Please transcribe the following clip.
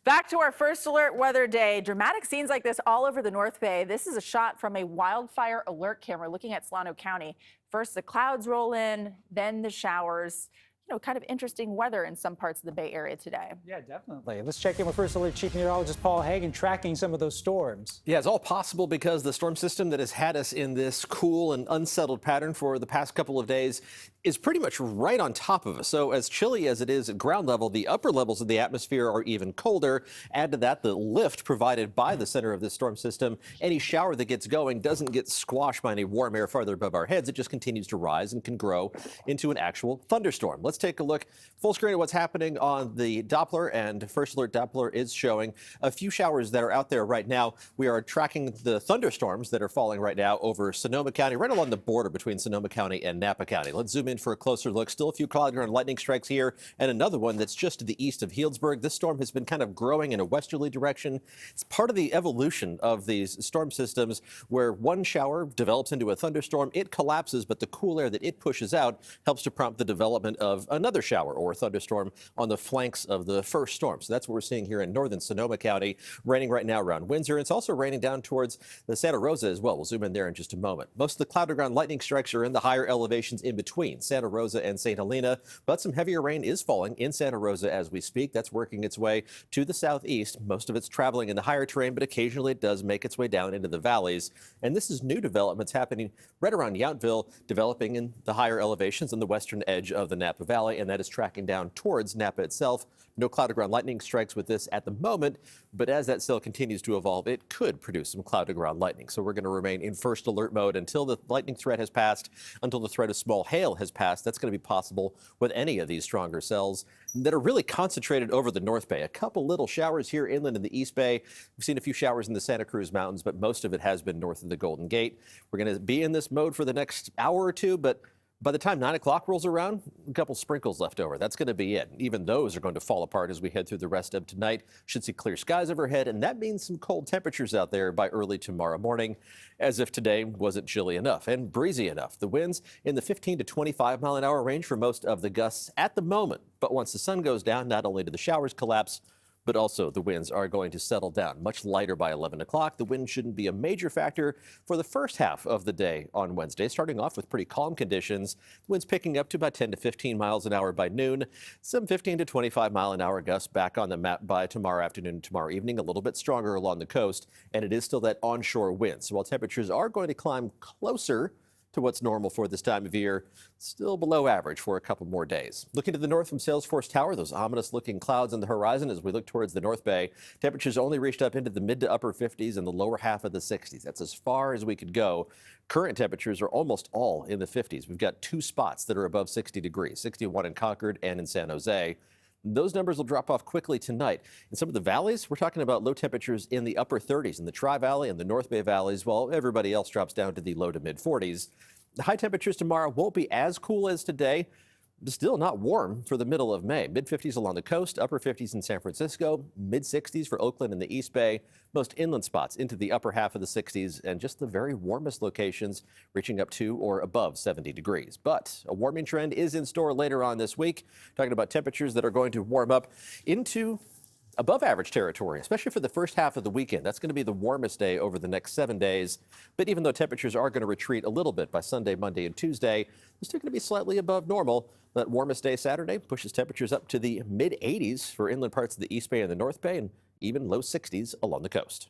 Back to our first alert weather day. Dramatic scenes like this all over the North Bay. This is a shot from a wildfire alert camera looking at Solano County. First, the clouds roll in, then the showers. Kind of interesting weather in some parts of the Bay Area today. Yeah, definitely. Let's check in with First Alert Chief Meteorologist Paul Heggen tracking some of those storms. Yeah, it's all possible because the storm system that has had us in this cool and unsettled pattern for the past couple of days is pretty much right on top of us. So as chilly as it is at ground level, the upper levels of the atmosphere are even colder. Add to that the lift provided by the center of this storm system. Any shower that gets going doesn't get squashed by any warm air farther above our heads. It just continues to rise and can grow into an actual thunderstorm. Let's take a look full screen at what's happening on the Doppler, and First Alert Doppler is showing a few showers that are out there right now. We are tracking the thunderstorms that are falling right now over Sonoma County, right along the border between Sonoma County and Napa County. Let's zoom in for a closer look. Still a few cloud and lightning strikes here, and another one that's just to the east of Healdsburg. This storm has been kind of growing in a westerly direction. It's part of the evolution of these storm systems where one shower develops into a thunderstorm. It collapses, but the cool air that it pushes out helps to prompt the development of another shower or thunderstorm on the flanks of the first storm. So that's what we're seeing here in northern Sonoma County. Raining right now around Windsor. It's also raining down towards the Santa Rosa as well. We'll zoom in there in just a moment. Most of the cloud to ground lightning strikes are in the higher elevations in between Santa Rosa and St. Helena, but some heavier rain is falling in Santa Rosa as we speak. That's working its way to the southeast. Most of it's traveling in the higher terrain, but occasionally it does make its way down into the valleys. And this is new developments happening right around Yountville, developing in the higher elevations on the western edge of the Napa Valley, and that is tracking down towards Napa itself. No cloud to ground lightning strikes with this at the moment, but as that cell continues to evolve, it could produce some cloud to ground lightning. So we're going to remain in first alert mode until the lightning threat has passed, until the threat of small hail has passed. That's going to be possible with any of these stronger cells that are really concentrated over the North Bay. A couple little showers here inland in the East Bay. We've seen a few showers in the Santa Cruz Mountains, but most of it has been north of the Golden Gate. We're going to be in this mode for the next hour or two, but by the time 9 o'clock rolls around, a couple sprinkles left over. That's going to be it. Even those are going to fall apart as we head through the rest of tonight. Should see clear skies overhead, and that means some cold temperatures out there by early tomorrow morning, as if today wasn't chilly enough and breezy enough. The winds in the 15 to 25 mile an hour range for most of the gusts at the moment. But once the sun goes down, not only do the showers collapse, but also the winds are going to settle down much lighter by 11 o'clock. The wind shouldn't be a major factor for the first half of the day on Wednesday, starting off with pretty calm conditions. The winds picking up to about 10 to 15 miles an hour by noon. Some 15 to 25 mile an hour gusts back on the map by tomorrow afternoon and tomorrow evening, a little bit stronger along the coast, and it is still that onshore wind. So while temperatures are going to climb closer to what's normal for this time of year, still below average for a couple more days. Looking to the north from Salesforce Tower, those ominous looking clouds on the horizon as we look towards the North Bay. Temperatures only reached up into the mid to upper 50s and the lower half of the 60s. That's as far as we could go. Current temperatures are almost all in the 50s. We've got two spots that are above 60 degrees, 61 in Concord and in San Jose. Those numbers will drop off quickly tonight. In some of the valleys, we're talking about low temperatures in the upper 30s in the Tri-Valley and the North Bay valleys, while everybody else drops down to the low to mid 40s. The high temperatures tomorrow won't be as cool as today, but still not warm for the middle of May. Mid 50s along the coast, upper 50s in San Francisco, mid 60s for Oakland and the East Bay. Most inland spots into the upper half of the 60s, and just the very warmest locations reaching up to or above 70 degrees. But a warming trend is in store later on this week. Talking about temperatures that are going to warm up into above average territory, especially for the first half of the weekend. That's going to be the warmest day over the next 7 days. But even though temperatures are going to retreat a little bit by Sunday, Monday, and Tuesday, they're still going to be slightly above normal. That warmest day Saturday pushes temperatures up to the mid 80s for inland parts of the East Bay and the North Bay, and even low 60s along the coast.